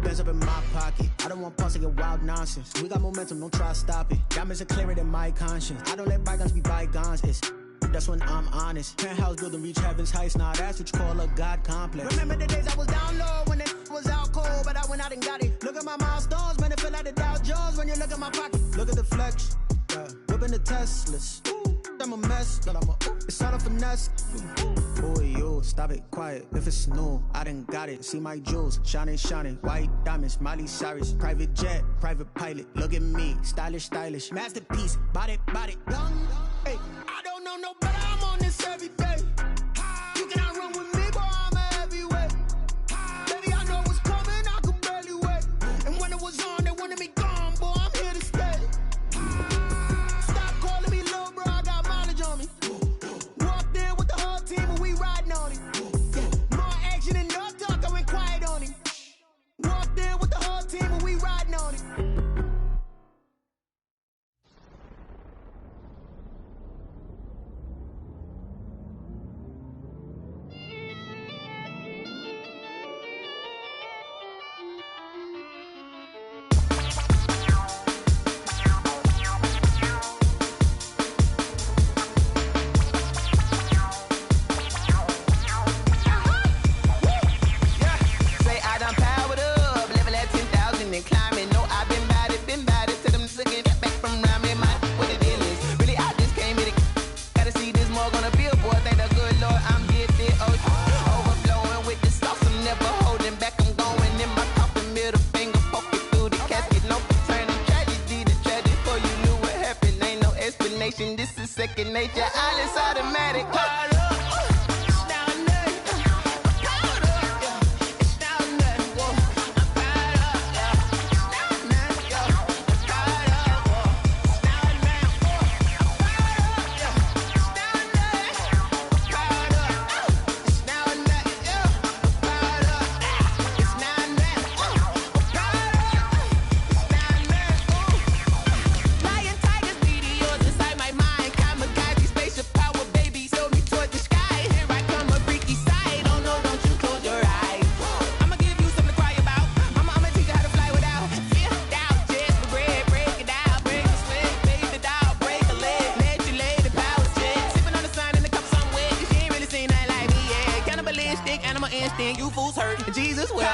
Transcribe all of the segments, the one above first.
bands up in my pocket. I don't want pause to get wild nonsense. We got momentum, don't try to stop it. Diamonds are clearer than my conscience. I don't let bygones be bygones. That's when I'm honest. Penthouse building, reach heaven's heights. Now that's what you call a God complex. Remember the days I was down low when it was out cold, but I went out and got it. Look at my milestones, man, it feel like the Dow Jones when you look at my pocket. Look at the flex, whipping the Teslas. I'm a mess, but it's all a finesse. Boy, yo, stop it, quiet. If it's new, I done got it. See my jewels, shining, shining. White diamonds, Miley Cyrus. Private jet, private pilot. Look at me, stylish, stylish. Masterpiece, body, young. Hey, I don't know no better. I'm on this every day. You cannot run with me, boy. I'm a heavyweight. Baby, I know what's coming. I could barely wait. And when it was on, they wanted me gone, boy. I'm here to stay. Stop calling me little bro. I got mileage on me. Walked in with the whole team and we riding on it. More action and no talk. I went quiet on it. Walked in with the whole team and we riding on it. This is second nature, all is automatic. You fools hurt. Jesus will.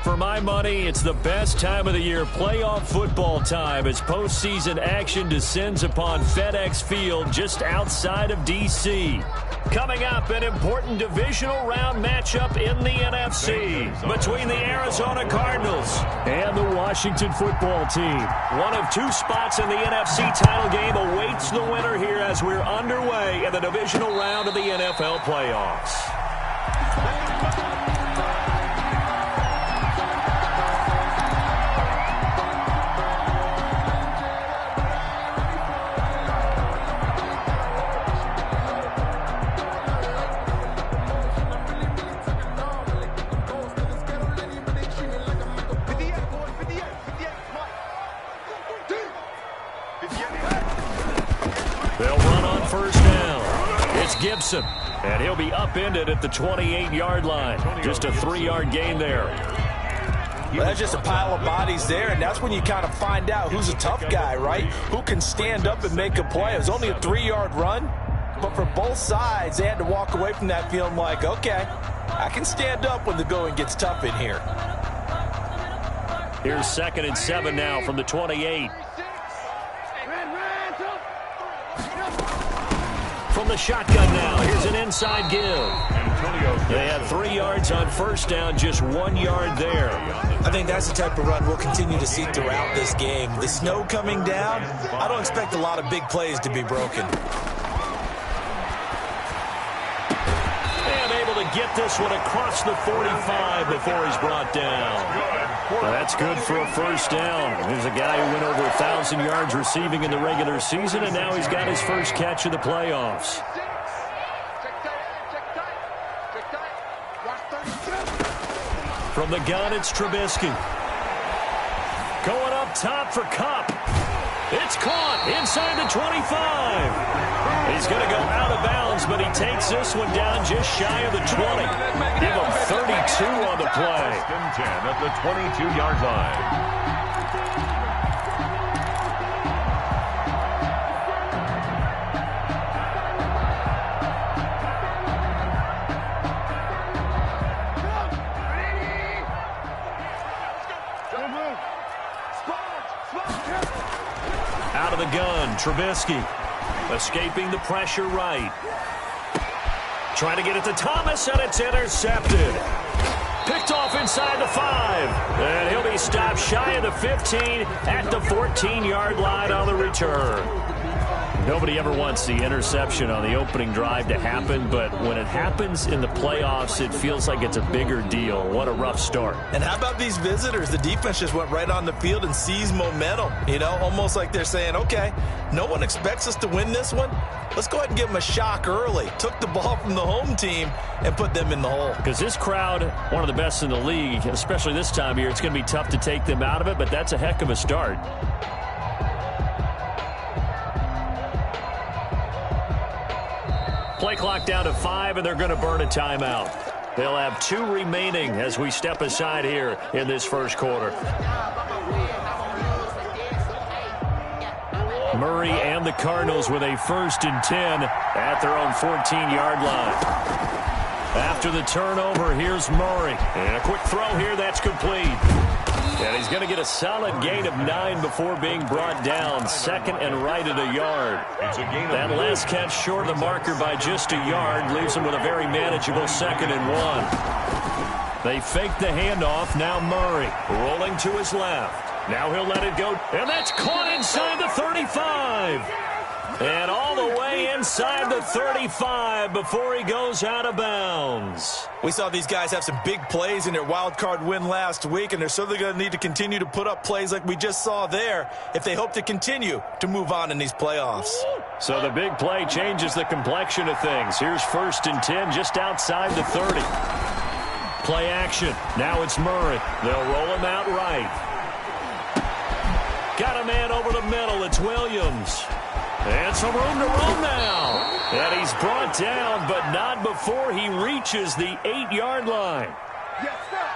For my money, it's the best time of the year, playoff football time, as postseason action descends upon FedEx Field just outside of D.C. Coming up, an important divisional round matchup in the NFC between the Arizona Cardinals and the Washington football team. One of two spots in the NFC title game awaits the winner here as we're underway in the divisional round of the NFL playoffs. They'll run on first down. It's Gibson, and he'll be upended at the 28-yard line. Just a 3-yard gain there. Well, that's just a pile of bodies there, and that's when you kind of find out who's a tough guy, right? Who can stand up and make a play. It was only a 3-yard run, but for both sides, they had to walk away from that feeling like, okay, I can stand up when the going gets tough in here. Here's 2nd and 7 now from the 28. from the shotgun now. Here's an inside give. They had 3 yards on first down, just 1 yard there. I think that's the type of run we'll continue to see throughout this game. The snow coming down, I don't expect a lot of big plays to be broken. And able to get this one across the 45 before he's brought down. Well, that's good for a first down. There's a guy who went over 1,000 yards receiving in the regular season, and now he's got his first catch of the playoffs. From the gun, it's Trubisky. Going up top for Kupp. It's caught inside the 25. He's going to go out of bounds, but he takes this one down just shy of the 20. Give him 32 on the play. 10 at the 22-yard line. Out of the gun, Trubisky. Escaping the pressure right. Trying to get it to Thomas, and it's intercepted. Picked off inside the 5. And he'll be stopped shy of the 15 at the 14-yard line on the return. Nobody ever wants the interception on the opening drive to happen, but when it happens in the playoffs, it feels like it's a bigger deal. What a rough start. And how about these visitors? The defense just went right on the field and seized momentum. You know, almost like they're saying, okay, no one expects us to win this one. Let's go ahead and give them a shock early. Took the ball from the home team and put them in the hole. Because this crowd, one of the best in the league, especially this time of year, it's going to be tough to take them out of it, but that's a heck of a start. Play clock down to 5, and they're going to burn a timeout. They'll have 2 remaining as we step aside here in this first quarter. Murray and the Cardinals with a 1st and 10 at their own 14-yard line. After the turnover, here's Murray. And a quick throw here that's complete. And he's going to get a solid gain of 9 before being brought down. 2nd and right at a yard. That last catch short of the marker by just a yard leaves him with a very manageable 2nd and 1. They fake the handoff. Now Murray rolling to his left. Now he'll let it go. And that's caught inside the 35. And all the way inside the 35 before he goes out of bounds. We saw these guys have some big plays in their wild card win last week, and they're certainly going to need to continue to put up plays like we just saw there if they hope to continue to move on in these playoffs. So the big play changes the complexion of things. Here's 1st and 10 just outside the 30. Play action. Now it's Murray. They'll roll him out right. Got a man over the middle. It's Williams. And some room to run now. And he's brought down, but not before he reaches the 8-yard line.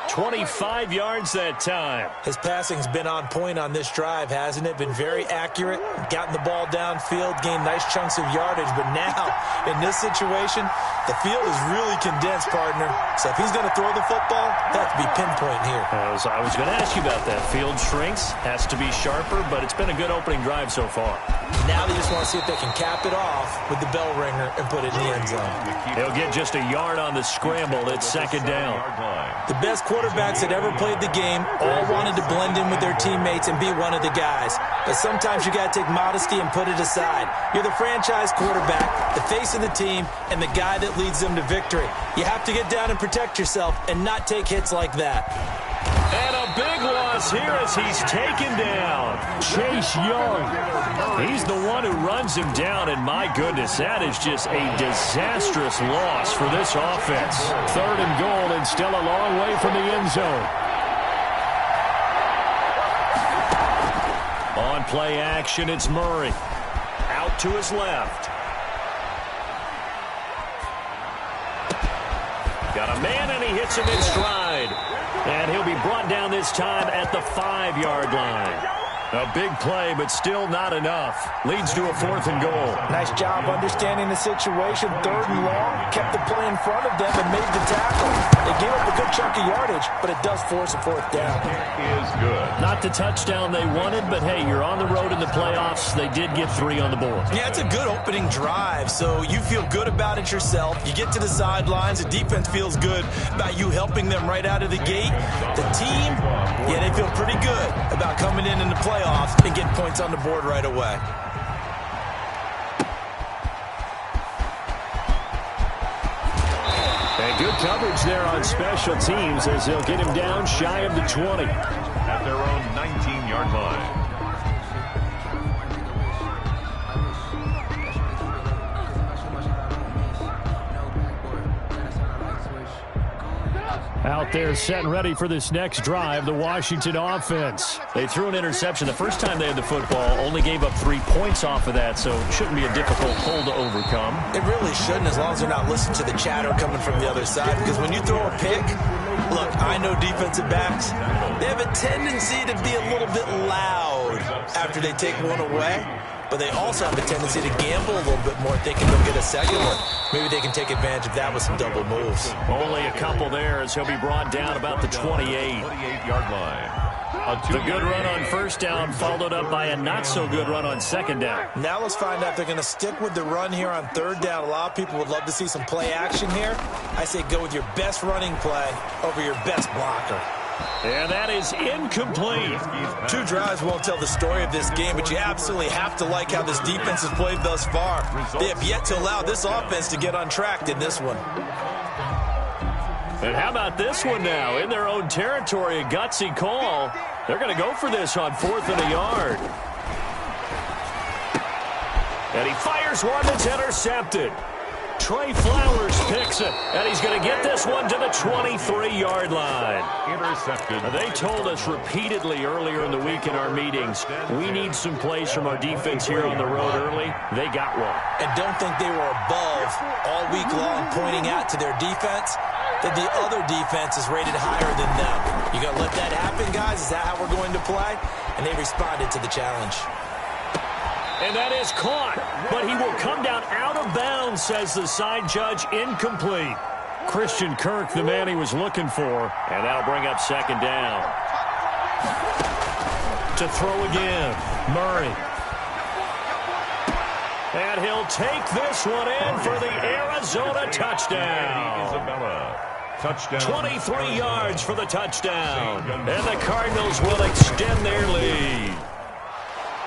25 yards that time. His passing's been on point on this drive, hasn't it? Been very accurate, gotten the ball downfield, gained nice chunks of yardage. But now, in this situation, the field is really condensed, partner. So if he's going to throw the football, that has to be pinpoint here. I was going to ask you about that. Field shrinks, has to be sharper, but it's been a good opening drive so far. Now they just want to see if they can cap it off with the bell ringer and put it in the end zone. He'll get just a yard on the scramble. It's 2nd down. The best quarterbacks that ever played the game all wanted to blend in with their teammates and be one of the guys. But sometimes you got to take modesty and put it aside. You're the franchise quarterback, the face of the team, and the guy that leads them to victory. You have to get down and protect yourself and not take hits like that. And a big loss here as he's taken down. Chase Young. He's the one who runs him down, and my goodness, that is just a disastrous loss for this offense. 3rd and goal and still a long way from the end zone. On play action, it's Murray. Out to his left. Got a man, and he hits him in stride. And he'll be brought down this time at the 5-yard line. A big play, but still not enough. Leads to a 4th and goal. Nice job understanding the situation. 3rd and long. Kept the play in front of them and made the tackle. They gave up a good chunk of yardage, but it does force a 4th down. It is good. Not the touchdown they wanted, but hey, you're on the road in the playoffs. They did get 3 on the board. Yeah, it's a good opening drive, so you feel good about it yourself. You get to the sidelines. The defense feels good about you helping them right out of the gate. The team, yeah, they feel pretty good about coming in the playoffs and getting points on the board right away. And good coverage there on special teams as they'll get him down shy of the 20. At their own 19-yard line. Out there set and ready for this next drive, the Washington offense. They threw an interception the first time they had the football, only gave up 3 points off of that, so it shouldn't be a difficult hole to overcome. It really shouldn't, as long as they're not listening to the chatter coming from the other side, because when you throw a pick, look, I know defensive backs, they have a tendency to be a little bit loud after they take one away. But they also have a tendency to gamble a little bit more, thinking they'll get a second one. Maybe they can take advantage of that with some double moves. Only a couple there as he'll be brought down about the 28. 28-yard line. The good run on 1st down followed up by a not-so-good run on 2nd down. Now let's find out if they're going to stick with the run here on 3rd down. A lot of people would love to see some play action here. I say go with your best running play over your best blocker. And that is incomplete. 2 drives won't tell the story of this game, but you absolutely have to like how this defense has played thus far. They have yet to allow this offense to get untracked in this one. And how about this one now? In their own territory, a gutsy call. They're going to go for this on 4th and a yard. And he fires one that's intercepted. Trey Flowers picks it, and he's going to get this one to the 23-yard line. Intercepted. They told us repeatedly earlier in the week in our meetings, we need some plays from our defense here on the road early. They got one. And don't think they were above all week long pointing out to their defense that the other defense is rated higher than them. You going to let that happen, guys? Is that how we're going to play? And they responded to the challenge. And that is caught, but he will come down out of bounds, says the side judge, incomplete. Christian Kirk, the man he was looking for, and that'll bring up 2nd down. To throw again, Murray. And he'll take this one in for the Arizona touchdown. Touchdown. 23 yards for the touchdown. And the Cardinals will extend their lead.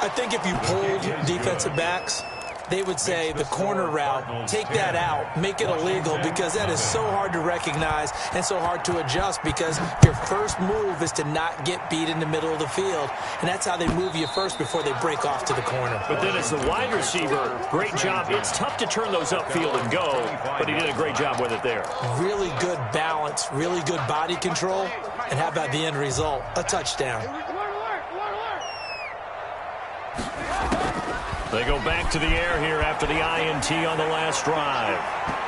I think if you polled defensive backs, they would say the corner route, take that out, make it illegal, because that is so hard to recognize and so hard to adjust, because your first move is to not get beat in the middle of the field, and that's how they move you first before they break off to the corner. But then as the wide receiver, great job. It's tough to turn those upfield and go, but he did a great job with it there. Really good balance, really good body control, and how about the end result? A touchdown. They go back to the air here after the INT on the last drive.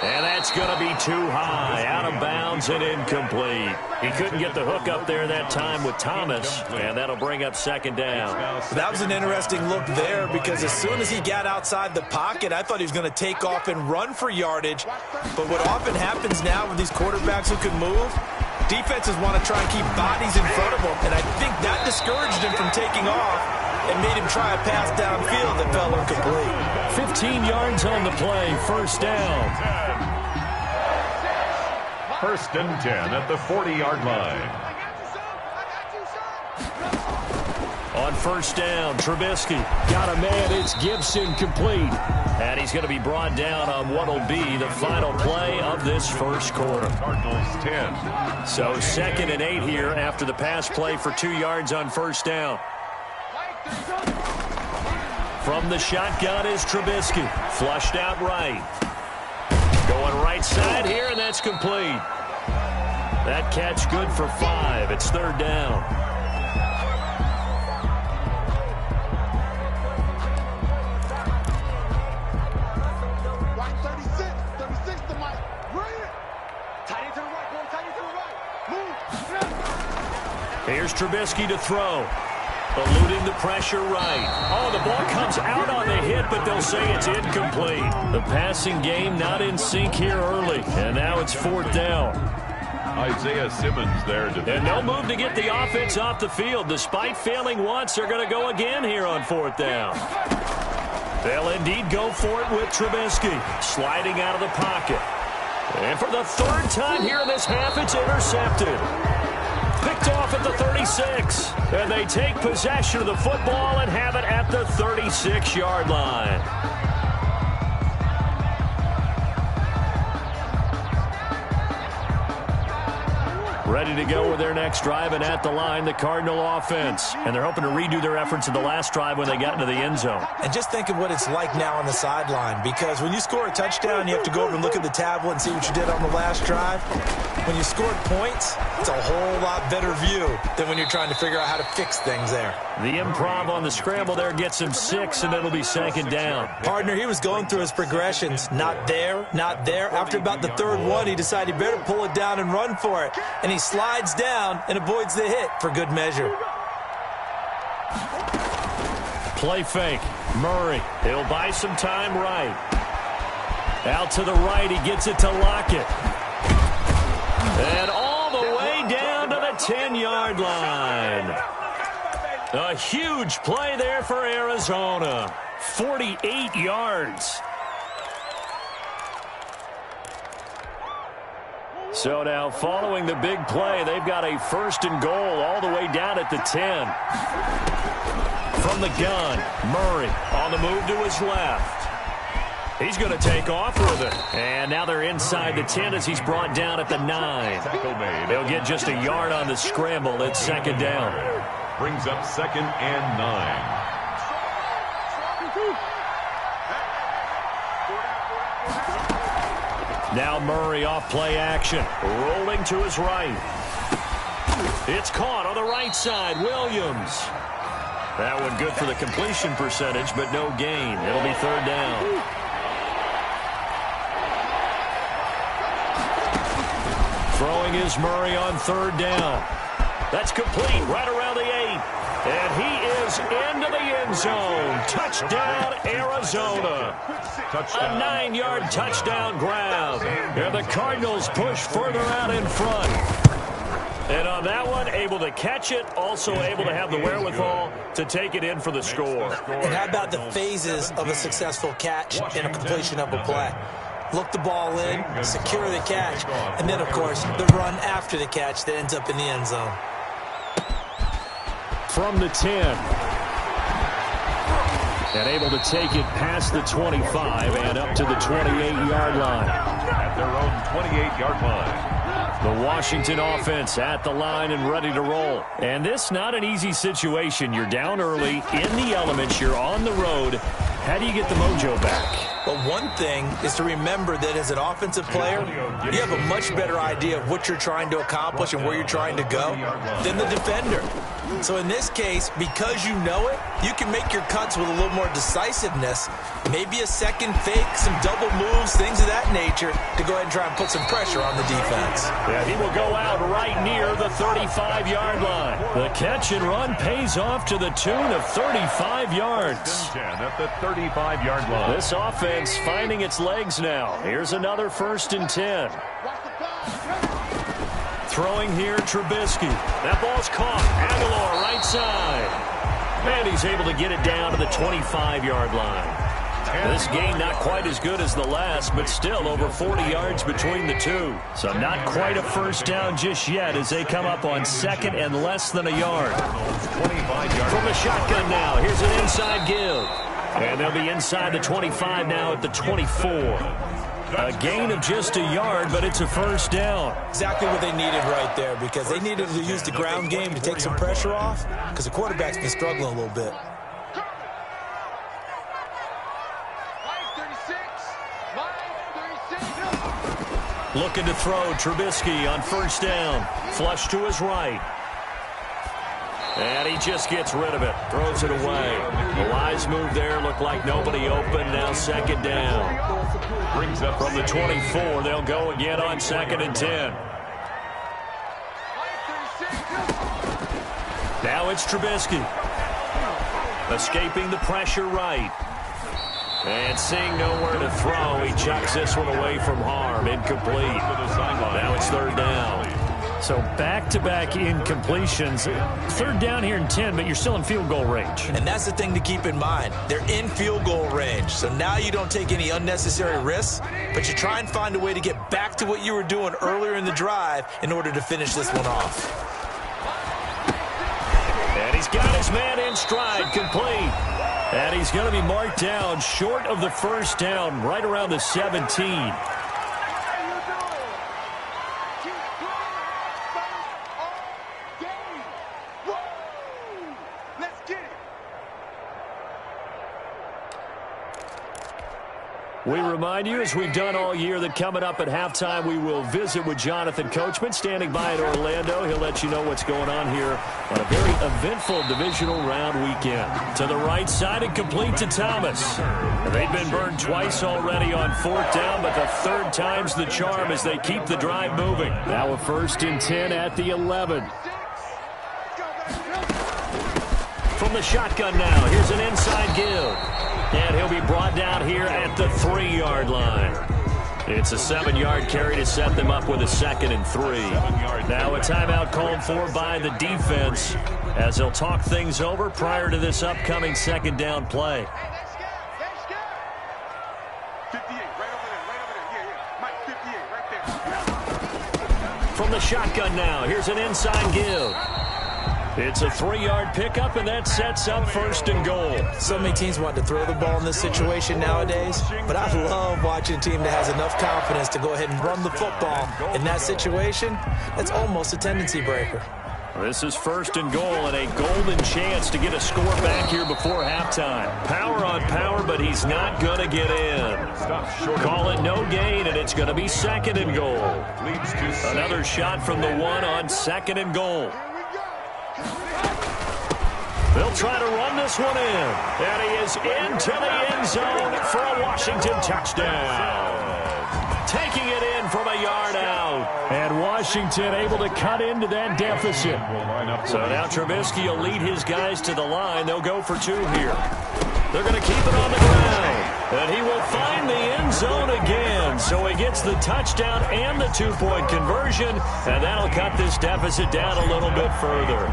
And that's going to be too high, out of bounds and incomplete. He couldn't get the hook up there that time with Thomas, and that'll bring up 2nd down. That was an interesting look there, because as soon as he got outside the pocket, I thought he was going to take off and run for yardage. But what often happens now with these quarterbacks who can move, defenses want to try and keep bodies in front of them, and I think that discouraged him from taking off and made him try a pass downfield that fell incomplete. 15 yards on the play, 1st down. 1st and 10 at the 40-yard line. On 1st down, Trubisky got a man. It's Gibson complete. And he's going to be brought down on what will be the final play of this 1st quarter. Cardinals 10. So 2nd and 8 here after the pass play for 2 yards on 1st down. From the shotgun is Trubisky. Flushed out right. Going right side here, and that's complete. That catch good for 5. It's 3rd down. Here's Trubisky to throw. Eluding the pressure right. Oh, the ball comes out on the hit, but they'll say it's incomplete. The passing game not in sync here early, and now it's 4th down. Isaiah Simmons there. And they'll move to get the offense off the field. Despite failing once, they're going to go again here on 4th down. They'll indeed go for it with Trubisky, sliding out of the pocket. And for the 3rd time here in this half, it's intercepted. Picked off at the 36. And they take possession of the football and have it at the 36-yard line. Ready to go with their next drive, and at the line, the Cardinal offense. And they're hoping to redo their efforts in the last drive when they got into the end zone. And just think of what it's like now on the sideline, because when you score a touchdown, you have to go over and look at the tablet and see what you did on the last drive. When you scored points, it's a whole lot better view than when you're trying to figure out how to fix things there. The improv on the scramble there gets him 6, and it'll be 2nd down. Partner, he was going through his progressions. Not there, not there. After about the 3rd one, he decided he better pull it down and run for it. And he slides down and avoids the hit for good measure. Play fake. Murray. He'll buy some time right. Out to the right. He gets it to Lockett. And all the way down to the 10-yard line. A huge play there for Arizona. 48 yards. So now following the big play, they've got a 1st and goal all the way down at the 10. From the gun, Murray on the move to his left. He's going to take off with it. And now they're inside the 10 as he's brought down at the 9. They'll get just a yard on the scramble. It's 2nd down. Brings up 2nd and 9. Now Murray off play action. Rolling to his right. It's caught on the right side. Williams. That one good for the completion percentage, but no gain. It'll be 3rd down. Throwing is Murray on 3rd down. That's complete right around the 8. And he is into the end zone. Touchdown, Arizona. A 9-yard touchdown grab. And the Cardinals push further out in front. And on that one, able to catch it, also able to have the wherewithal to take it in for the score. And how about the phases of a successful catch and a completion of a play? Look the ball in, secure the catch, and then, of course, the run after the catch that ends up in the end zone. From the 10. And able to take it past the 25 and up to the 28-yard line. At their own 28-yard line. The Washington offense at the line and ready to roll. And this not an easy situation. You're down early, in the elements, you're on the road. How do you get the mojo back? Well, one thing is to remember that as an offensive player, you have a much better idea of what you're trying to accomplish and where you're trying to go than the defender. So in this case, because you know it, you can make your cuts with a little more decisiveness, maybe a second fake, some double moves, things of that nature, to go ahead and try and put some pressure on the defense. Yeah, he will go out right near the 35-yard line. The catch and run pays off to the tune of 35 yards. 10 at the 35-yard line. This offense finding its legs now. Here's another 1st and 10. Throwing here, Trubisky. That ball's caught. Aguilar, right side. And he's able to get it down to the 25-yard line. This game not quite as good as the last, but still over 40 yards between the two. So not quite a 1st down just yet as they come up on 2nd and less than a yard. 25 yards. From the shotgun now, here's an inside give. And they'll be inside the 25 now at the 24. A gain of just a yard, but it's a 1st down. Exactly what they needed right there, because they needed to use the ground game to take some pressure off, because the quarterback's been struggling a little bit. Looking to throw, Trubisky on 1st down. Flush to his right. And he just gets rid of it. Throws it away. A wise move there. Looked like nobody open. Now 2nd down. Brings up from the 24. They'll go again on 2nd and 10. Now it's Trubisky. Escaping the pressure right. And seeing nowhere to throw, he chucks this one away from harm. Incomplete. Now it's third down. So back-to-back incompletions. Third down here in 10, but you're still in field goal range. And that's the thing to keep in mind. They're in field goal range. So now you don't take any unnecessary risks, but you try and find a way to get back to what you were doing earlier in the drive in order to finish this one off. And he's got his man in stride, complete. And he's going to be marked down short of the first down, right around the 17. We remind you, as we've done all year, that coming up at halftime, we will visit with Jonathan Coachman, standing by in Orlando. He'll let you know what's going on here on a very eventful divisional round weekend. To the right side and complete to Thomas. They've been burned twice already on fourth down, but the third time's the charm as they keep the drive moving. Now a 1st and 10 at the 11. From the shotgun now, here's an inside give. And he'll be brought down here at the 3-yard line. It's a 7-yard carry to set them up with a 2nd and 3. Now a timeout called for by the defense as they'll talk things over prior to this upcoming 2nd down play. From the shotgun now, here's an inside give. It's a 3-yard pickup, and that sets up 1st and goal. So many teams want to throw the ball in this situation nowadays, but I love watching a team that has enough confidence to go ahead and run the football. In that situation, that's almost a tendency breaker. This is 1st and goal, and a golden chance to get a score back here before halftime. Power on power, but he's not going to get in. Call it no gain, and it's going to be 2nd and goal. Another shot from the 1 on 2nd and goal. They'll try to run this one in. And he is into the end zone for a Washington touchdown. Taking it in from a yard out. And Washington able to cut into that deficit. So now Trubisky will lead his guys to the line. They'll go for 2 here. They're going to keep it on the ground. And he will find the end zone again. So he gets the touchdown and the 2-point conversion. And that'll cut this deficit down a little bit further.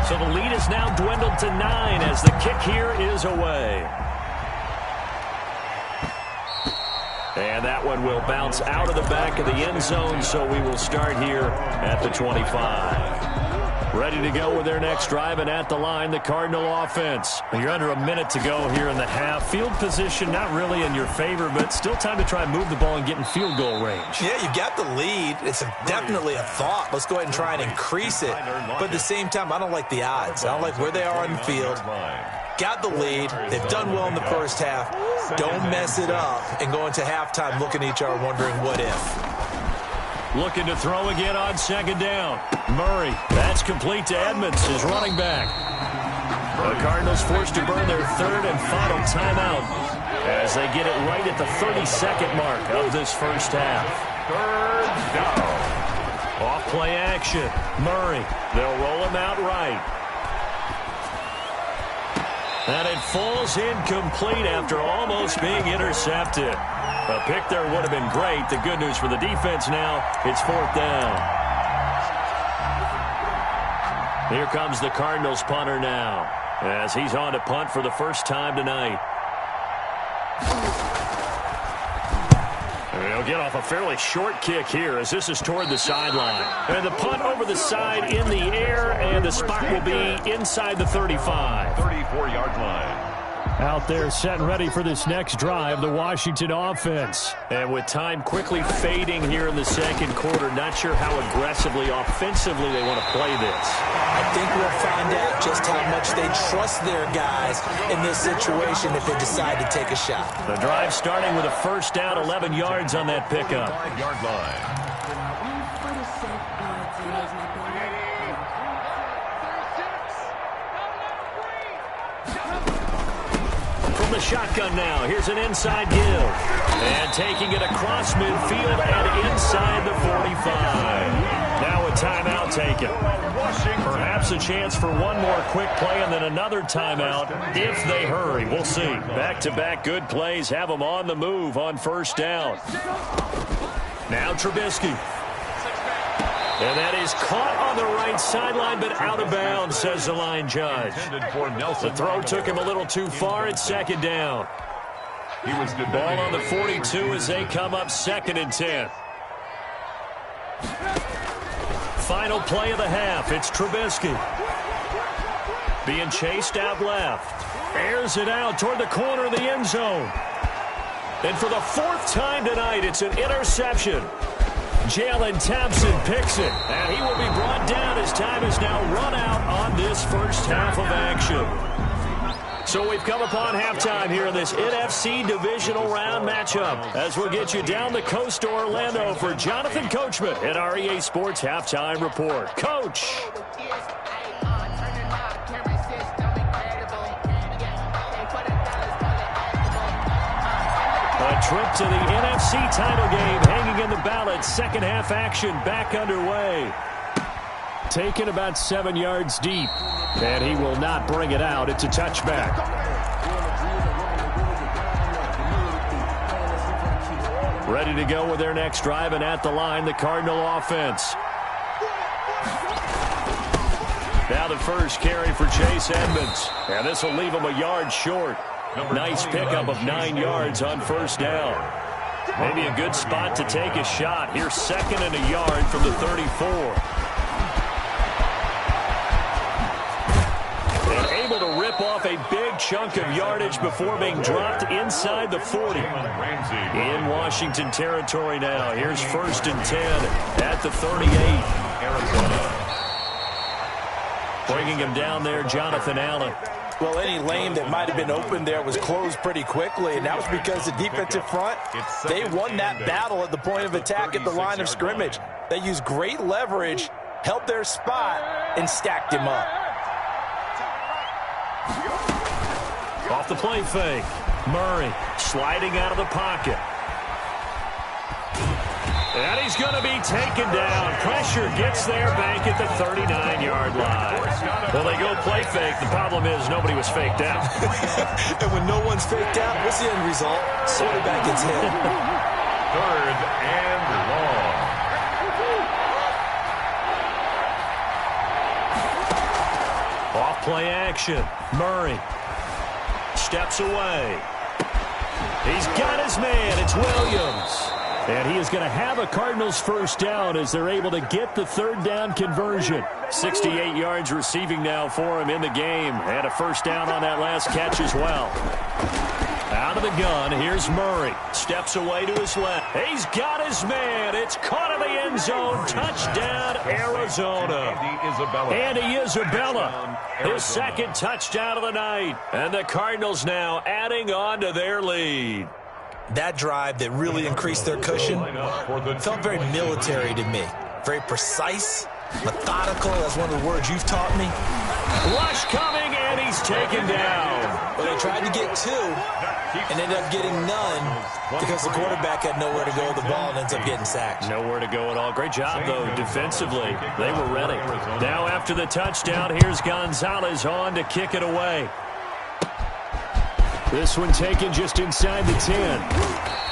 So the lead is now dwindled to 9 as the kick here is away. And that one will bounce out of the back of the end zone, so we will start here at the 25. Ready to go with their next drive, and at the line, the Cardinal offense. You're under a minute to go here in the half. Field position not really in your favor, but still time to try and move the ball and get in field goal range. Yeah, you've got the lead. It's definitely a thought. Let's go ahead and try and increase it. But at the same time, I don't like the odds. I don't like where they are on the field. Got the lead. They've done well in the first half. Don't mess it up and go into halftime looking at each other wondering what if. Looking to throw again on 2nd down. Murray, that's complete to Edmonds, his running back. The Cardinals forced to burn their 3rd and final timeout as they get it right at the 32nd mark of this first half. 3rd down. Off play action. Murray, they'll roll him out right. And it falls incomplete after almost being intercepted. A pick there would have been great. The good news for the defense now, it's 4th down. Here comes the Cardinals punter now as he's on to punt for the first time tonight. He'll get off a fairly short kick here as this is toward the sideline. And the punt over the side in the air, and the spot will be inside the 35. 34-yard line. Out there set and ready for this next drive, the Washington offense. And with time quickly fading here in the 2nd quarter, not sure how aggressively, offensively they want to play this. I think we'll find out just how much they trust their guys in this situation if they decide to take a shot. The drive starting with a 1st down, 11 yards on that pickup. 5-yard line. The shotgun now. Here's an inside give. And taking it across midfield and inside the 45. Now a timeout taken. second. Perhaps a chance for one more quick play and then another timeout if they hurry. We'll see. Back-to-back good plays have them on the move on first down. Now Trubisky. And that is caught on the right sideline, but out of bounds, says the line judge. The throw took him a little too far at second down. Ball on the 42 as they come up 2nd and 10. Final play of the half. It's Trubisky. Being chased out left. Airs it out toward the corner of the end zone. And for the 4th time tonight, it's an interception. Jalen Thompson picks it, and he will be brought down as time is now run out on this first half of action. So we've come upon halftime here in this NFC divisional round matchup as we'll get you down the coast to Orlando for Jonathan Coachman at our EA Sports Halftime Report. Coach. A trip to the NFC title game hanging in the balance. Second half action back underway. Taken about 7 yards deep. And he will not bring it out. It's a touchback. Ready to go with their next drive, and at the line, the Cardinal offense. Now the first carry for Chase Edmonds. And this will leave him a yard short. Nice pickup of 9 yards on first down. Maybe a good spot to take a shot. Here's 2nd and a yard from the 34. And able to rip off a big chunk of yardage before being dropped inside the 40. In Washington territory now. Here's 1st and 10 at the 38. Bringing him down there, Jonathan Allen. Well, any lane that might have been open there was closed pretty quickly, and that was because the defensive front, they won that battle at the point of attack at the line of scrimmage. They used great leverage, held their spot, and stacked him up. Off the play fake. Murray sliding out of the pocket. And he's going to be taken down. Pressure gets there back at the 39-yard line. Well, they go play fake. The problem is nobody was faked out. And when no one's faked out, what's the end result? Quarterback gets hit. 3rd and long. Off play action. Murray steps away. He's got his man. It's Williams. And he is going to have a Cardinals first down as they're able to get the 3rd down conversion. 68 yards receiving now for him in the game. And a first down on that last catch as well. Out of the gun, here's Murray. Steps away to his left. He's got his man. It's caught in the end zone. Touchdown, Arizona. Andy Isabella. His 2nd touchdown of the night. And the Cardinals now adding on to their lead. That drive that really increased their cushion felt very military to me. Very precise, methodical. That's one of the words you've taught me. Rush coming, and he's taken down. Well, they tried to get 2 and ended up getting none because the quarterback had nowhere to go with the ball and ends up getting sacked. Nowhere to go at all. Great job, though, defensively. They were ready. Now after the touchdown, here's Gonzalez on to kick it away. This one taken just inside the 10.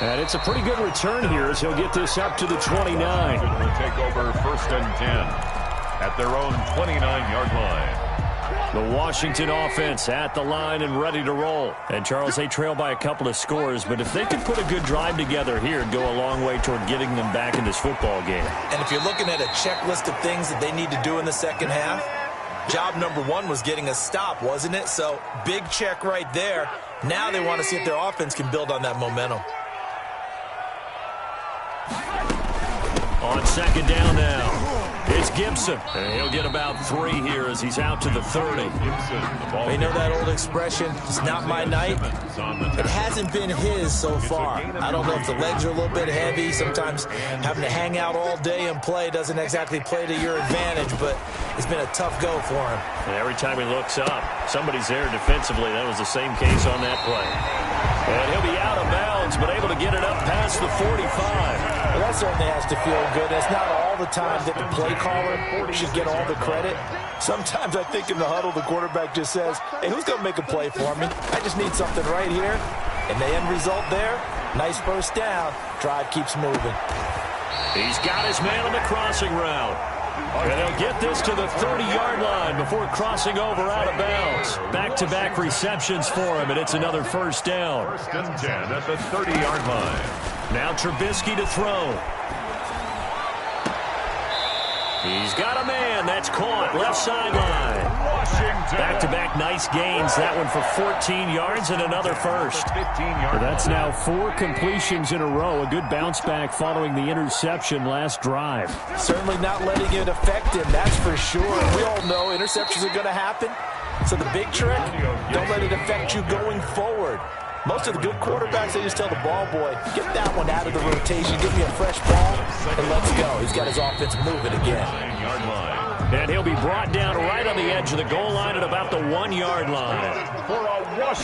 And it's a pretty good return here as he'll get this up to the 29. Will take over 1st and 10 at their own 29-yard line. The Washington offense at the line and ready to roll. And, Charles, they trail by a couple of scores, but if they could put a good drive together here, it'd go a long way toward getting them back in this football game. And if you're looking at a checklist of things that they need to do in the second half, job number 1 was getting a stop, wasn't it? So, big check right there. Now they want to see if their offense can build on that momentum. On 2nd down now. It's Gibson. And he'll get about 3 here as he's out to the 30. You know that old expression, it's not my night? It hasn't been his so far. I don't know if the legs are a little bit heavy. Sometimes having to hang out all day and play doesn't exactly play to your advantage, but it's been a tough go for him. And every time he looks up, somebody's there defensively. That was the same case on that play. And he'll be out of bounds, but able to get it up past the 45. Well, that certainly has to feel good. It's not all the time that the play caller should get all the credit. Sometimes I think in the huddle, the quarterback just says, hey, who's going to make a play for me? I just need something right here. And the end result there, nice first down. Drive keeps moving. He's got his man on the crossing route. And they'll get this to the 30-yard line before crossing over out of bounds. Back-to-back receptions for him, and it's another first down. First and 10 at the 30-yard line. Now Trubisky to throw. He's got a man. That's caught. Left sideline. Washington. Back-to-back nice gains. That one for 14 yards and another first. 15-yard That's now 4 completions in a row. A good bounce back following the interception last drive. Certainly not letting it affect him, that's for sure. We all know interceptions are going to happen. So the big trick, don't let it affect you going forward. Most of the good quarterbacks, they just tell the ball boy, get that one out of the rotation, give me a fresh ball, and let's go. He's got his offense moving again. 9-yard line. And he'll be brought down right on the edge of the goal line at about the 1-yard line.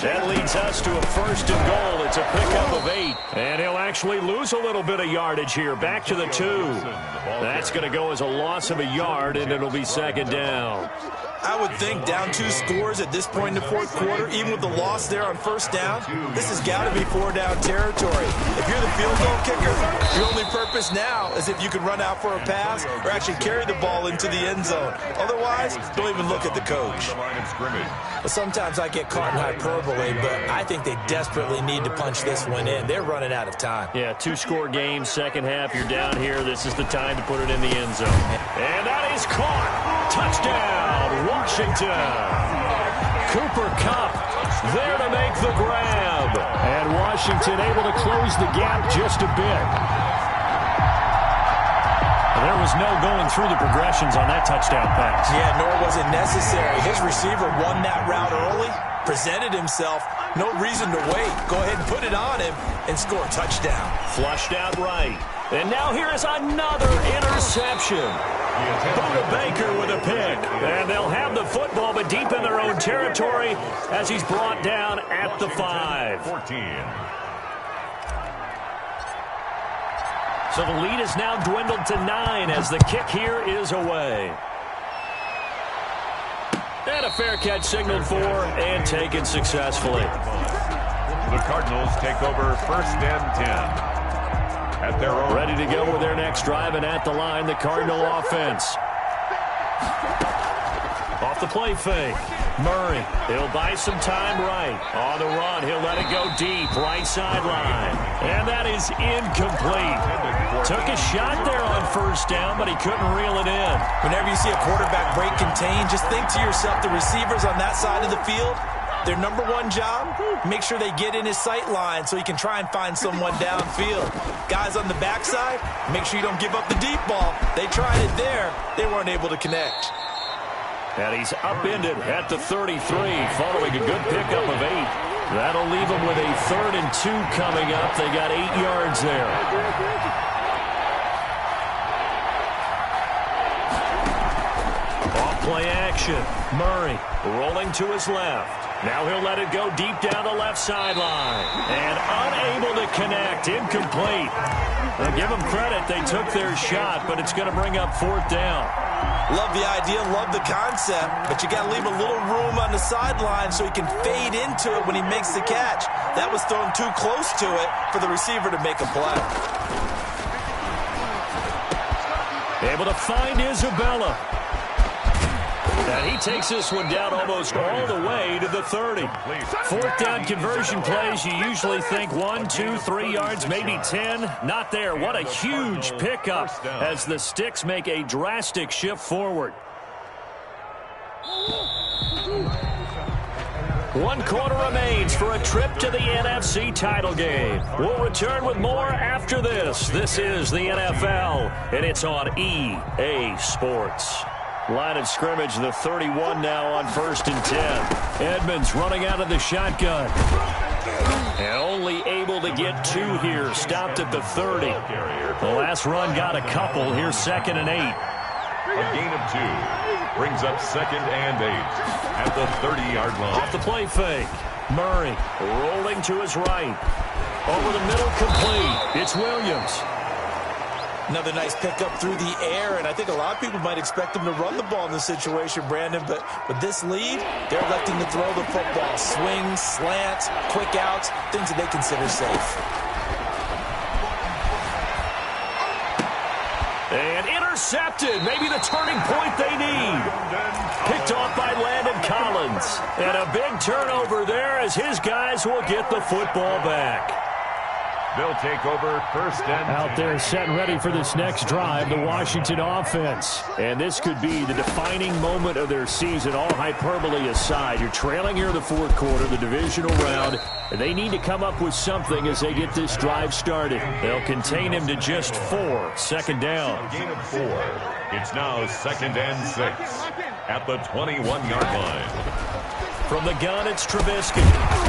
That leads us to a first and goal. It's a pickup of 8. And he'll actually lose a little bit of yardage here. Back to the 2. That's going to go as a loss of a yard, and it'll be second down. I would think down 2 scores at this point in the fourth quarter, even with the loss there on first down, this has got to be 4-down territory. If you're the field goal kicker, your only purpose now is if you can run out for a pass or actually carry the ball into the end zone. Otherwise, don't even look at the coach. Well, sometimes I get caught in hyperbole, but I think they desperately need to punch this one in. They're running out of time. Yeah, 2-score game, second half, you're down here. This is the time to put it in the end zone. And that is caught. Touchdown, Washington. Cooper Kupp there to make the grab. And Washington able to close the gap just a bit. There was no going through the progressions on that touchdown pass. Yeah, nor was it necessary. His receiver won that route early, presented himself. No reason to wait. Go ahead and put it on him and score a touchdown. Flushed out right. And now here is another interception. Buda Baker with a pick. And they'll have the football, but deep in their own territory as he's brought down at the 5. 14. So the lead is now dwindled to 9 as the kick here is away. And a fair catch signaled for and taken successfully. The Cardinals take over first and 10. At their own. Ready to go with their next drive, and at the line, the Cardinal offense. Off the play fake. Murray, he'll buy some time right. On the run, he'll let it go deep, right sideline. And that is incomplete. Took a shot there on first down, but he couldn't reel it in. Whenever you see a quarterback break contain, just think to yourself, the receivers on that side of the field, their number one job, make sure they get in his sight line so he can try and find someone downfield. Guys on the backside, make sure you don't give up the deep ball. They tried it there. They weren't able to connect. And he's upended at the 33 following a good pickup of 8. That'll leave him with a 3rd and 2 coming up. They got 8 yards there. Off play action. Murray rolling to his left. Now he'll let it go deep down the left sideline. And unable to connect. Incomplete. Well, give them credit. They took their shot, but it's going to bring up 4th down. Love the idea, love the concept, but you got to leave a little room on the sideline so he can fade into it when he makes the catch. That was thrown too close to it for the receiver to make a play. Able to find Isabella. And he takes this one down almost all the way to the 30. 4th down conversion plays, you usually think 1, 2, 3 yards, maybe 10. Not there. What a huge pickup as the Sticks make a drastic shift forward. 1 quarter remains for a trip to the NFC title game. We'll return with more after this. This is the NFL, and it's on EA Sports. Line of scrimmage, the 31 now on 1st and 10. Edmonds running out of the shotgun. And only able to get 2 here. Stopped at the 30. The last run got a couple. Here's 2nd and 8. A gain of 2. Brings up 2nd and 8 at the 30-yard line. Off the play fake. Murray rolling to his right. Over the middle, complete. It's Williams. Another nice pickup through the air, and I think a lot of people might expect him to run the ball in this situation, Brandon, but with this lead, they're electing to throw the football. Swings, slants, quick outs, things that they consider safe. And intercepted, maybe the turning point they need. Picked off by Landon Collins. And a big turnover there as his guys will get the football back. They'll take over first and out there set and ready for this next drive, the Washington offense. And this could be the defining moment of their season, all hyperbole aside. You're trailing here in the fourth quarter, the divisional round, and they need to come up with something as they get this drive started. They'll contain him to just 4. Second down. Gain of 4. It's now 2nd and 6 at the 21-yard line. From the gun, it's Trubisky.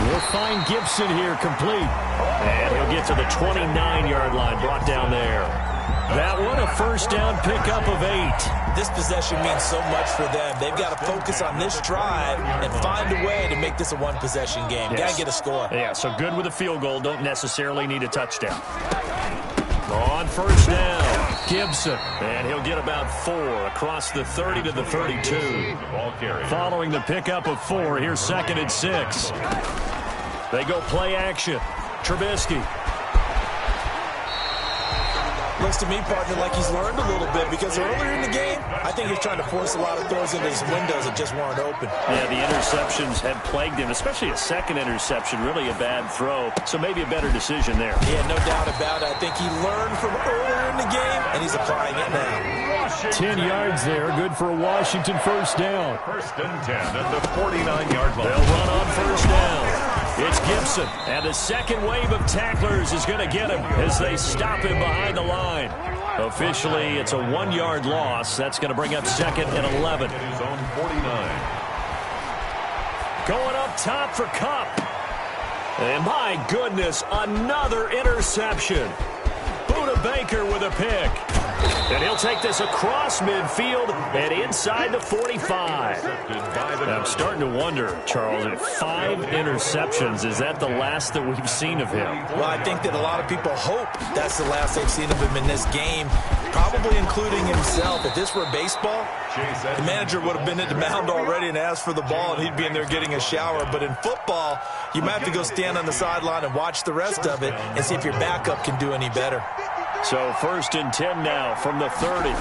We'll find Gibson here complete. And he'll get to the 29-yard line, brought down there. That one, a first down pickup of 8. This possession means so much for them. They've got to focus on this drive and find a way to make this a one-possession game. Yes. Got to get a score. Yeah, so good with a field goal. Don't necessarily need a touchdown. On first down, Gibson. And he'll get about 4 across the 30 to the 32. Following the pickup of 4, here's 2nd and 6. They go play action. Trubisky. Looks to me, partner, like he's learned a little bit because earlier in the game, I think he was trying to force a lot of throws into his windows that just weren't open. Yeah, the interceptions had plagued him, especially a second interception, really a bad throw. So maybe a better decision there. Yeah, no doubt about it. I think he learned from earlier in the game, and he's applying it now. 10 yards there, good for a Washington first down. First and 10 at the 49-yard line. They'll run on first down. It's Gibson, and the second wave of tacklers is going to get him as they stop him behind the line. Officially, it's a 1-yard loss. That's going to bring up 2nd and 11. Zone 49. Going up top for Kupp. And my goodness, another interception. Buda Baker with a pick. And he'll take this across midfield and inside the 45. I'm starting to wonder, Charles, if 5 interceptions, is that the last that we've seen of him? Well, I think that a lot of people hope that's the last they've seen of him in this game, probably including himself. If this were baseball, the manager would have been at the mound already and asked for the ball, and he'd be in there getting a shower. But in football, you might have to go stand on the sideline and watch the rest of it and see if your backup can do any better. So 1st and 10 now from the 30.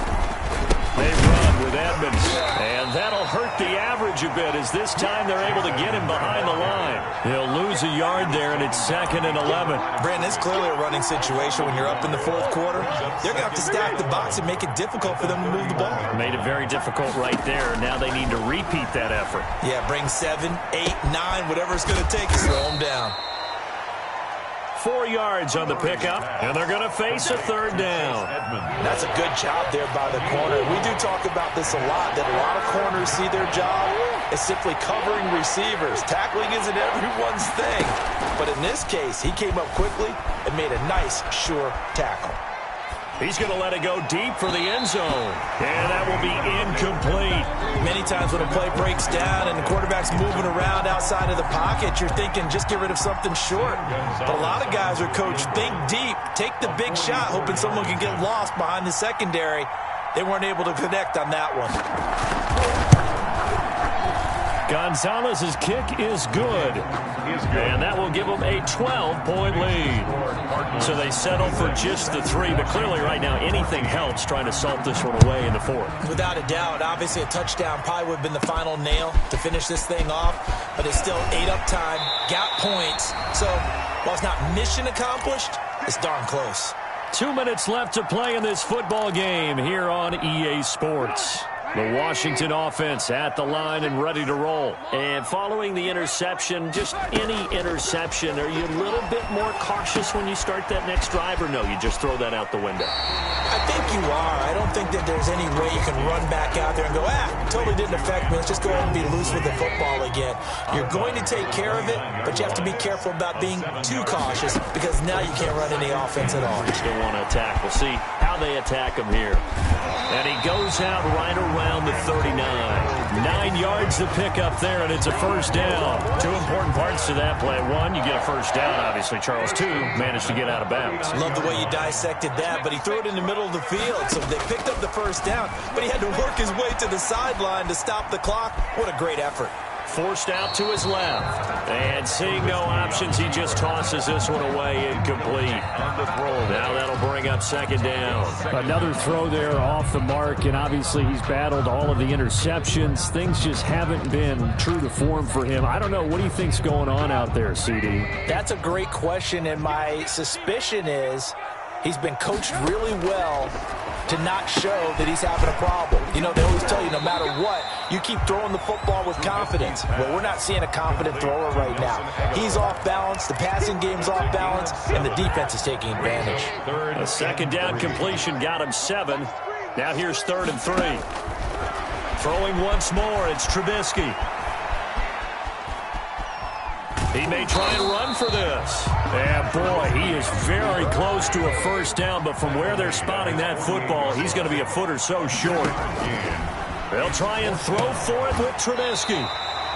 They run with Edmonds, and that'll hurt the average a bit as this time they're able to get him behind the line. He'll lose a yard there, and it's 2nd and 11. Brandon, it's clearly a running situation when you're up in the fourth quarter. They're going to have to stack the box and make it difficult for them to move the ball. Made it very difficult right there. Now they need to repeat that effort. Yeah, bring 7, 8, 9, whatever it's going to take to slow them down. 4 yards on the pickup, and they're going to face a 3rd down. That's a good job there by the corner. We do talk about this a lot, that a lot of corners see their job as simply covering receivers. Tackling isn't everyone's thing. But in this case, he came up quickly and made a nice, sure tackle. He's going to let it go deep for the end zone. And that will be incomplete. Many times when a play breaks down and the quarterback's moving around outside of the pocket, you're thinking just get rid of something short. But a lot of guys are coached, think deep, take the big shot, hoping someone can get lost behind the secondary. They weren't able to connect on that one. Gonzalez's kick is good. And that will give them a 12-point lead. So they settle for just the 3, but clearly right now anything helps trying to salt this one away in the 4th. Without a doubt, obviously a touchdown probably would have been the final nail to finish this thing off, but it's still 8 up time, got points. So while it's not mission accomplished, it's darn close. 2 minutes left to play in this football game here on EA Sports. The Washington offense at the line and ready to roll. And following the interception, just any interception, are you a little bit more cautious when you start that next drive, or no, you just throw that out the window? I think you are. I don't don't think that there's any way you can run back out there and go, totally didn't affect me. Let's just go ahead and be loose with the football again. You're going to take care of it, but you have to be careful about being too cautious because now you can't run any offense at all. You still want to attack. We'll see how they attack him here. And he goes out right around the 39. 9 yards to pick up there, and it's a first down. Two important parts to that play. One, you get a first down, obviously. Charles, two, managed to get out of bounds. Love the way you dissected that, but he threw it in the middle of the field. So they picked up the first down, but he had to work his way to the sideline to stop the clock. What a great effort. Forced out to his left. And seeing no options, he just tosses this one away, incomplete. Now that'll bring up second down. Another throw there off the mark, and obviously he's battled all of the interceptions. Things just haven't been true to form for him. I don't know. What do you think's going on out there, CD? That's a great question, and my suspicion is he's been coached really well to not show that he's having a problem. You know, they always tell you no matter what, you keep throwing the football with confidence. Well, we're not seeing a confident thrower right now. He's off balance, the passing game's off balance, and the defense is taking advantage. A second down completion got him 7. Now here's 3rd and 3. Throwing once more, it's Trubisky. He may try and run for this. And, boy, he is very close to a first down, but from where they're spotting that football, he's going to be a foot or so short. They'll try and throw for it with Trubisky.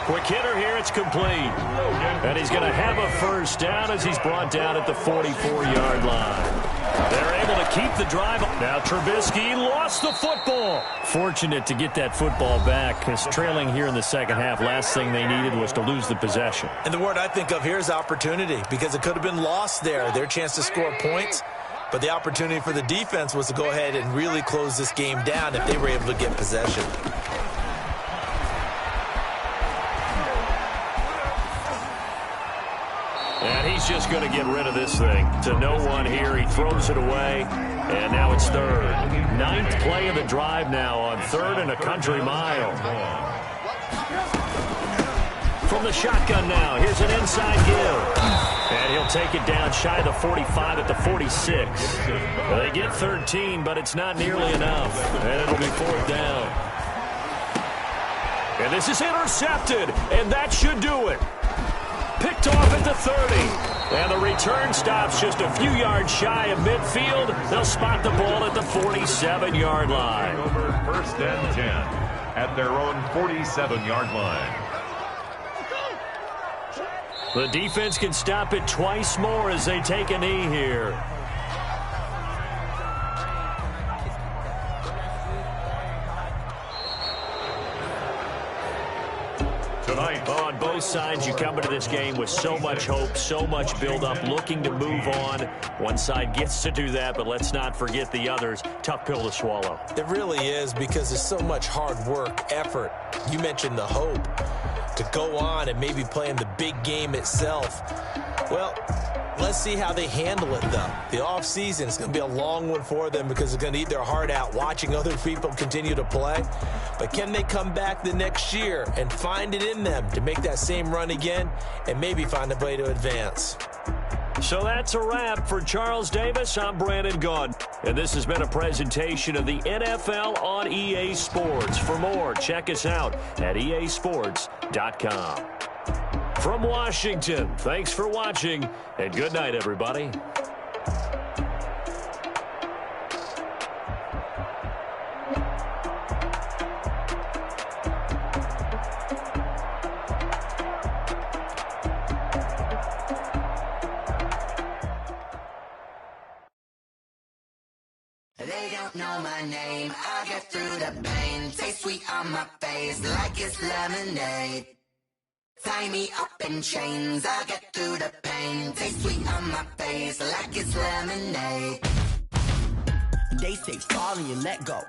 Quick hitter here, it's complete. And he's going to have a first down as he's brought down at the 44-yard line. They're able to keep the drive. Now Trubisky lost the football. Fortunate to get that football back, because trailing here in the second half, last thing they needed was to lose the possession. And the word I think of here is opportunity, because it could have been lost there. Their chance to score points, but the opportunity for the defense was to go ahead and really close this game down if they were able to get possession. And he's just going to get rid of this thing. To no one here. He throws it away. And now it's 3rd. 9th play of the drive now on 3rd and a country mile. From the shotgun now. Here's an inside give. And he'll take it down shy of the 45 at the 46. Well, they get 13, but it's not nearly enough. And it'll be 4th down. And this is intercepted. And that should do it. Picked off at the 30. And the return stops just a few yards shy of midfield. They'll spot the ball at the 47-yard line. Over 1st and 10 at their own 47-yard line. The defense can stop it twice more as they take a knee here. Tonight, on both sides, you come into this game with so much hope, so much build-up, looking to move on. One side gets to do that, but let's not forget the others. Tough pill to swallow. It really is, because there's so much hard work, effort. You mentioned the hope to go on and maybe play in the big game itself. Well, let's see how they handle it, though. The offseason is going to be a long one for them, because they're going to eat their heart out watching other people continue to play. But can they come back the next year and find it in them to make that same run again and maybe find a way to advance? So that's a wrap for Charles Davis. I'm Brandon Gaudin, and this has been a presentation of the NFL on EA Sports. For more, check us out at easports.com. From Washington, thanks for watching, and good night, everybody. They don't know my name, I get through the pain. Taste sweet on my face like it's lemonade. Tie me up in chains, I get through the pain. Taste sweet on my face like it's lemonade. They say fall and you let go,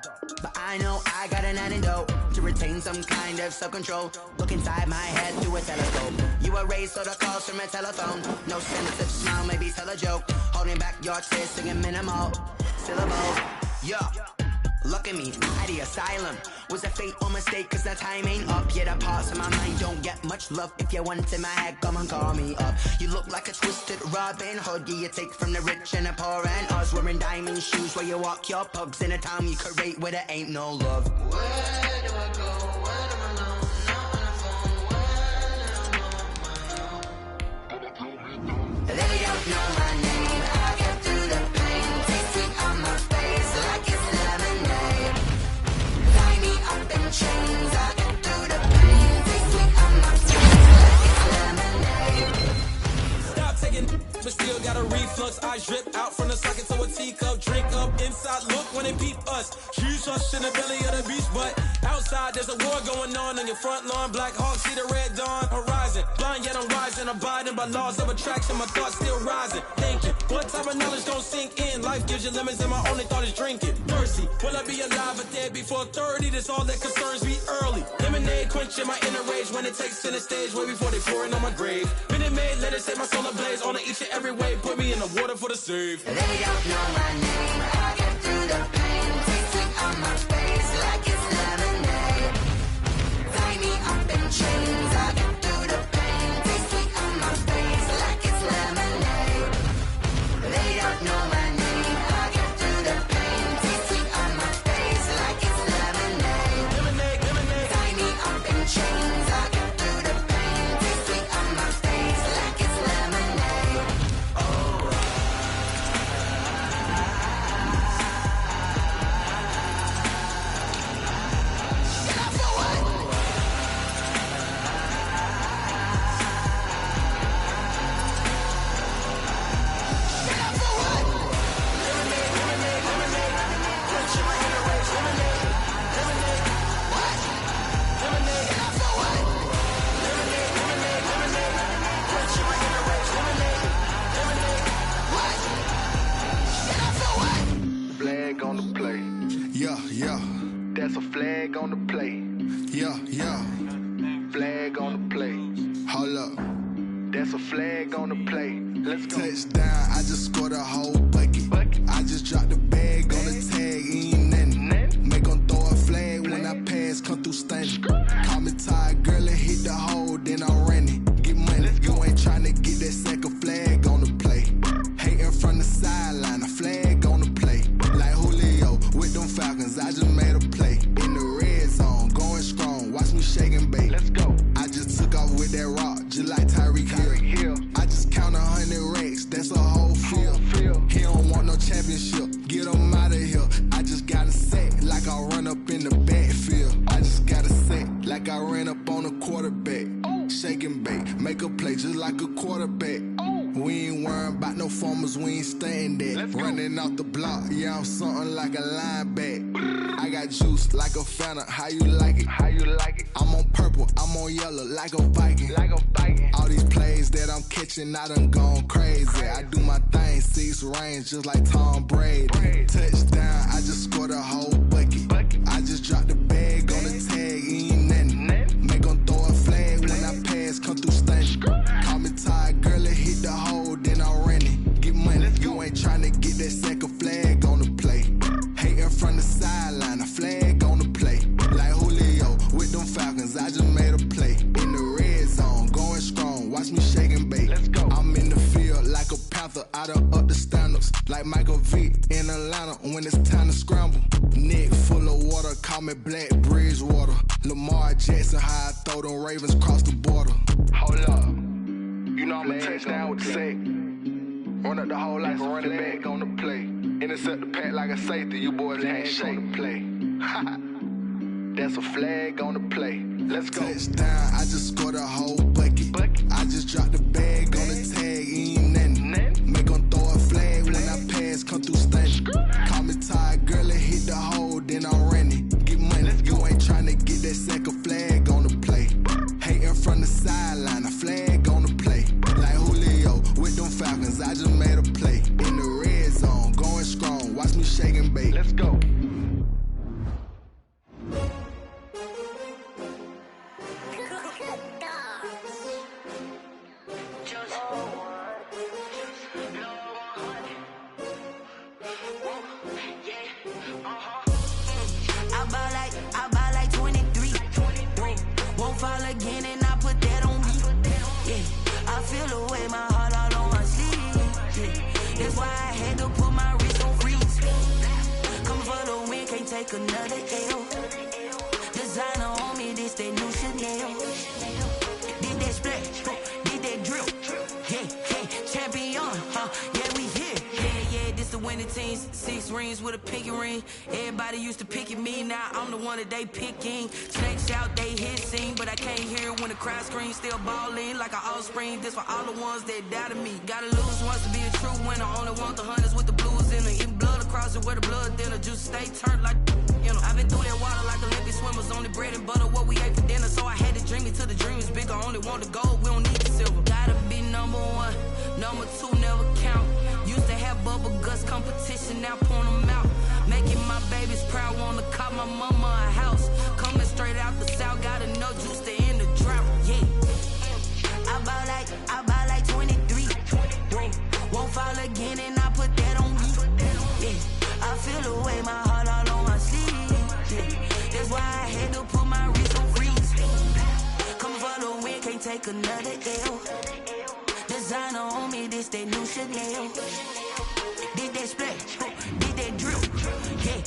but I know I got an antidote to retain some kind of self-control. Look inside my head through a telescope. You erase all the calls from a telephone. No sense of smile, maybe tell a joke. Holding back your tears, singing minimal syllables. Yeah, Look at me, at the asylum. Was a fate or mistake, cause the time ain't up. Yet the parts of my mind don't get much love. If you want in my head, come and call me up. You look like a twisted Robin Hood. Yeah, you take from the rich and the poor and us. Wearing diamond shoes where you walk your pugs in a town you create where there ain't no love. Where do I go? When I'm alone? Not on the phone. When I'm on my own. They don't know my name. I get through the pain. Taste sweet on my face like it's lemonade. Tie me up in chains. I get through the pain. Taste sweet on my face like it's lemonade. Stop taking, but still got a reflux. I drip out from the socket to a teacup. Drink up inside, look when they peep us. Shoes us in the belly of the beast, but outside there's a war going on your front lawn. Black Hawk, see the red dawn horizon. Blind yet I'm rising, abiding by laws of attraction. My thoughts still rising, thinking what type of knowledge don't sink in. Life gives you lemons and my only thought is drinking. Mercy, will I be alive or dead before 30? That's all that concerns me early. Lemonade quenching my inner rage when it takes center stage way before they pouring on my grave. Minute Maid, let it set my soul ablaze on each and every way. Put me in the water for the save. They don't know my name. I get through the pain. Taste sweet on my face like it's lemonade. Tie me up in chains. I get through the pain. Taste sweet on my face like it's lemonade. They don't know my name. I get through the pain. Taste sweet on my face like it's lemonade. Lemonade, lemonade. Tie me up in chains. I get through the pain. Taste sweet on my face like it's lemonade. Flag on the play. Yeah, yeah, That's a flag on the play. yeah, yeah. Flag on the play. Hold up. That's a flag on the play. Let's go. Touchdown, I just scored a whole bucket. I just dropped the bag on the tag, ain't nothing. Make 'em throw a flag when I pass, come through stunning. Call me tired, girl, and hit the hole, then I'm running. Get money, you ain't tryna get that second flag on the play. Hating from the sideline, a flag on the play. Like Julio with them Falcons, I just made a play. In the red zone, going strong, watch me shake and bake. Let's go. I just took off with that rock, just like Tyreek Hill. I just count 100 racks, that's a whole field. He don't want no championship, get him out of here. I just got a set, like I run up in the backfield. I just got a set, like I ran up on a quarterback. Shake and bake, make a play just like a quarterback. We ain't worrying about no formers, we ain't staying there. Running off the block, yeah, I'm something like a linebacker. I got juice like a Fanta, how you like it? How you like it? I'm on purple, I'm on yellow, like a Viking. Like a Viking. All these plays that I'm catching, I done gone crazy. I do my thing, 6 range, just like Tom Brady. Touchdown, I just scored a whole bucket. I just dropped the bag on the tag, ain't nothing. Make 'em throw a flag when I pass, come through stunning. Call me tired, girl, and hit the hole, then I'm running. Get money, you ain't tryna get that second flag on the play. Hating from the sideline, a flag on the play. Like Julio with them Falcons, I just made a play. In the red zone, going strong, watch me shake and bake. Let's go. I'm in the field like a panther, I done up the standards. Like Michael Vick in Atlanta when it's time to scramble. Neck full of water, call me Black Bridgewater. Lamar Jackson, how I throw them Ravens cross the border. Hold up. You know I'm a touchdown with the sack. Run up the hole like a running back on the play. Intercept the pack like a safety. You boys ain't shake the play. That's a flag on the play. Let's go. Touchdown, I just scored a whole bucket. I just dropped the bag on the tag, ain't nothing. Make 'em throw a flag when I pass, come through stunning. Call me tired, girl, and hit the hole, then I'm running. Get money, you ain't tryna get that second flag on the play. Hating from the sideline, a flag on the play. Like Julio with them Falcons, I just made a play. In the red zone, going strong, watch me shake and bake. Let's go. feel the way my heart all on my sleeve. Yeah. That's why I had to put my wrist on freeze. Come for the win, can't take another L. Designer on me, this that new Chanel. Did that splash, did that drill. Yeah, champion, yeah, we here. Yeah, this the winning team. 6 rings with a pinky ring. Everybody used to pick at me, now I'm the one that they picking. Snakes out, they hit scene, but I can't hear it when the crowd screams. Still balling like an offspring. This for all the ones that doubted me. Gotta lose once to be a true winner. Only want the hunters with the blues in it. Eating blood across it where the blood dinner. Juice stay turned like, you know. I've been through that water like Olympic swimmers. Only bread and butter, what we ate for dinner. So I had to dream it till the dream is bigger. Only want the gold, we don't need the silver. Gotta be number 1, number 2 never count. Used to have bubble guts competition, now point them out. Making my babies proud, wanna cop my mama a house. Coming straight out the south, got enough juice to end the drought. Yeah, I buy like 23. Whoa, won't fall again, and I put that on me. Yeah, I feel the way my heart all on my sleeve. Yeah, that's why I had to put my wrist on freeze. Coming for the win, can't take another L. Designer on me, this that new Chanel. Did that splash, did that drill. Yeah,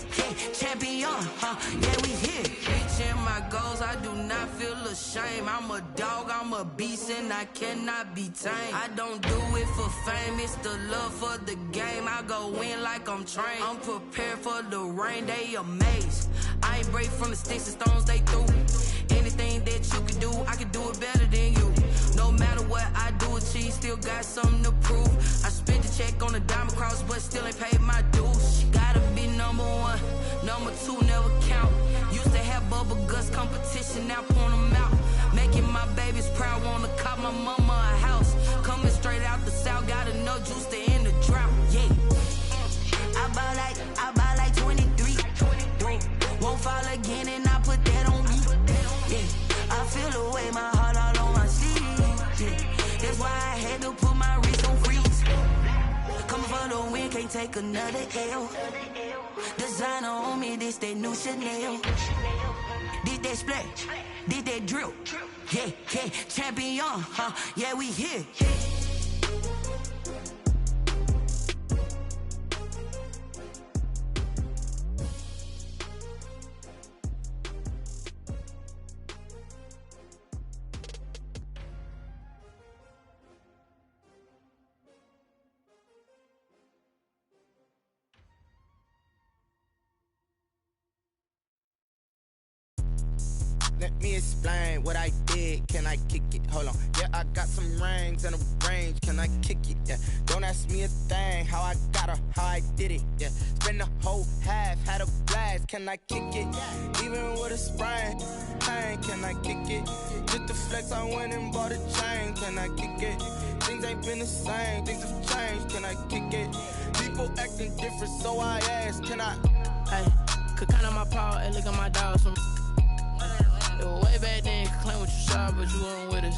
champion, yeah, we here. Reaching my goals, I do not feel ashamed. I'm a dog, I'm a beast, and I cannot be tamed. I don't do it for fame, it's the love for the game. I go in like I'm trained. I'm prepared for the rain, they amazed. I ain't break from the sticks and stones they threw. Anything that you can do, I can do it better than you. No matter what I do, achieve, still got something to prove. I spent the check on the diamond cross, but still ain't paid my dues. Gotta be number 1, number 2 never count. Used to have bubble guts competition, now point them out. Making my babies proud, wanna cop my mama a house. Coming straight out the south, got enough juice to end the drought. Yeah, I buy like 23. Whoa, won't fall again, and I put that on me. Yeah, I feel the way my heart all on my sleeve. Yeah, that's why I had to put my wrist on freeze. Coming for the win, can't take another L. Designer on me, this that new Chanel. Did that splash, did that drill. Yeah, champion, yeah, we here. Let me explain what I did. Can I kick it? Hold on. Yeah, I got some rings and a range. Can I kick it? Yeah. Don't ask me a thing. How I got her, how I did it. Yeah. Spend the whole half, had a blast. Can I kick it? Even with a sprain, pain. Can I kick it? Just the flex, I went and bought a chain. Can I kick it? Things ain't been the same. Things have changed. Can I kick it? People acting different, so I ask. Can I? Hey, could count on my power and look at my dogs from. It was way back then, you could claim what you saw, but you weren't with us.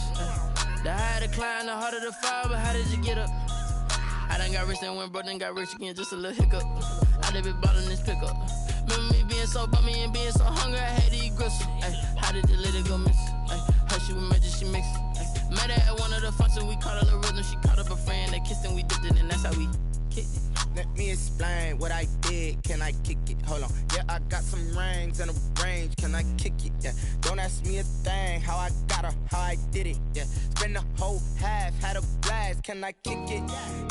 The higher the climb, the harder the fall, but how did you get up? I done got rich and went broke, then got rich again, just a little hiccup. I done been ballin' this pickup. Remember me being so bummy and being so hungry, I had to eat gristle. How did the lady go miss? Her she was magic, she mixed. Met her at one of the functions, we caught a little rhythm, she caught up a friend, they kissed and we dipped it, and that's how we kicked it. Let me explain what I did. Can I kick it? Hold on. Yeah, I got some rings and a range. Can I kick it? Yeah. Don't ask me a thing. How I got her, how I did it. Yeah. Spend the whole half, had a blast. Can I kick it?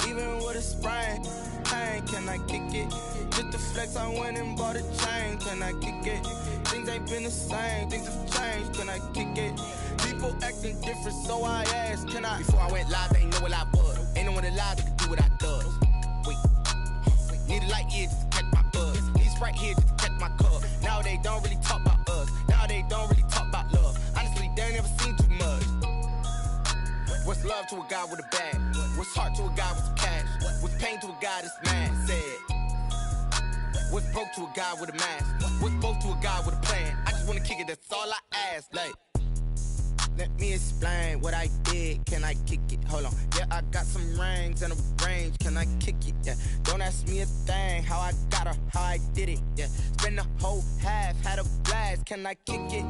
Even with a sprain, pain. Can I kick it? Just the flex, I went and bought a chain. Can I kick it? Things ain't been the same. Things have changed. Can I kick it? People acting different, so I asked. Can I? Before I went live, they ain't know what I was. Ain't no one alive that could do what I does. Wait. Need a light year just to catch my buzz. Need Sprite here just to catch my cup. Now they don't really talk about us. Now they don't really talk about love. Honestly, they ain't never seen too much. What's love to a guy with a bag? What's heart to a guy with some cash? What's pain to a guy that's mad? Said. What's broke to a guy with a mask? What's both to a guy with a plan? I just wanna kick it, that's all I ask. Like, let me explain what I did. Can I kick it? Hold on. Yeah, I got some rings and a range. Can I kick it? Yeah. Don't ask me a thing. How I got her, how I did it. Yeah. Spend the whole half, had a blast. can I kick it?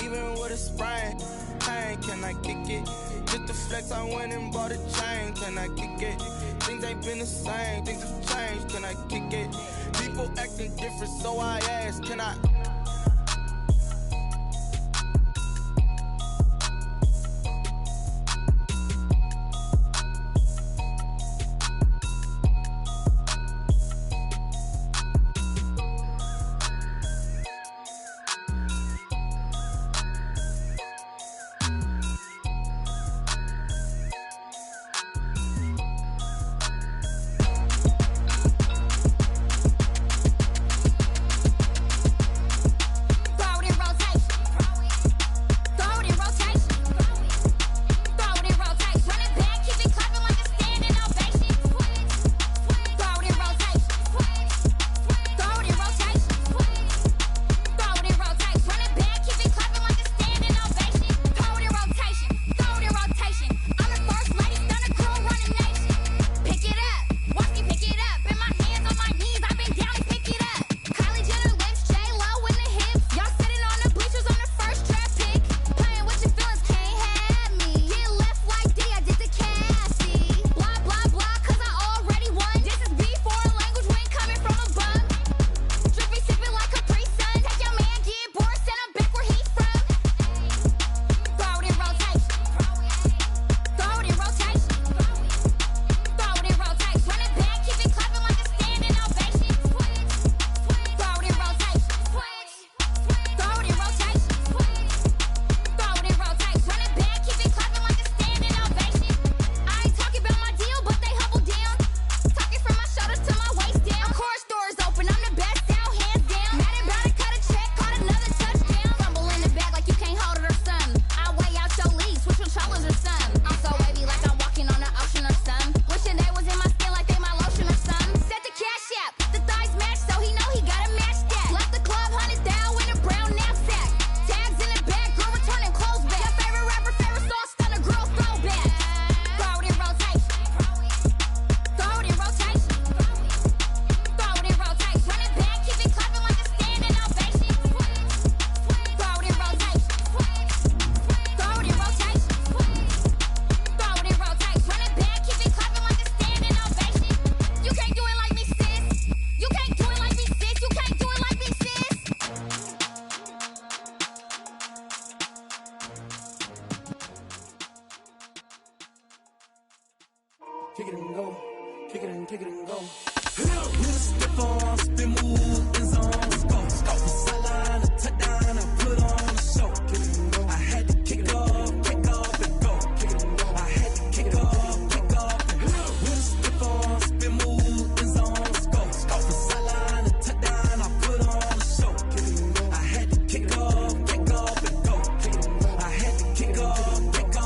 Even with a sprain, pain, can I kick it? Just to flex, I went and bought a chain, can I kick it? Things ain't been the same, things have changed, can I kick it? People acting different, so I ask, can I? kick it and go, kick it and go. With a stiff on, spin move, in zone, let's go. Scout the sideline, a touchdown, I put on a show. Kick it and go. I had to kick off and go. Kick it and go. I had to kick off and go. With a stiff on, spin move, in zone, let's go. Scout the sideline, a touchdown, I put on a show. Kick it and go. I had to kick off and go. Kick it and go. I had to kick off and go.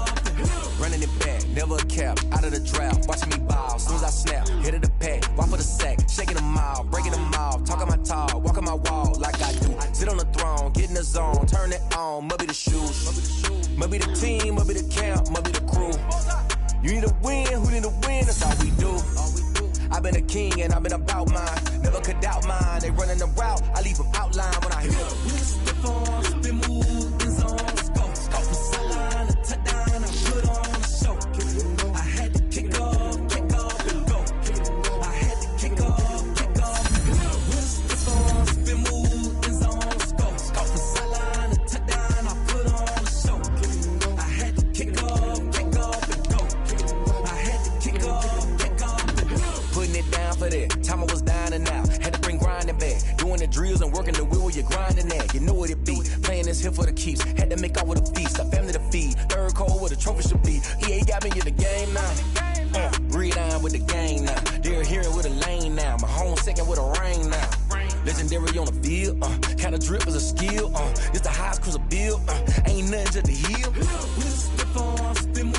Running it back, never a cap, out of the draft, watching me ball, soon as I snap, hit of the pack, walk for the sack, shaking them out, breaking them off, talking my talk, walking my wall like I do, sit on the throne, get in the zone, turn it on, must be the shoes, must be the team, must be the camp, must be the crew, you need to win, who need to win, that's all we do, I've been a king and I've been about mine, never could doubt mine, they running the route, I leave them outline when I hear them. We step on, spin move, in zone, let's go, scout the sideline, a touchdown, I put on a show, I had to kick off and go, I had to kick off and go, we step on, spin move, in zone, let's go, scout the sideline, a touchdown, I put on a show, I had to kick off and go, I had to kick off and go, putting it down for that, time I was down and out, had to bring grinding back, doing the drills and working the wheel where you're grinding at, you know what it be, playing this here for the keeps, had to make out with a feast, a family to feed, third cold where the trophy should be, EA got me in the game now, breathe on with the game now, they're here with a lane now, my home second with a rain now, legendary on the field, kinda drip is a skill, it's the highest cruiser bill, ain't nothing to the hill, we step on, spin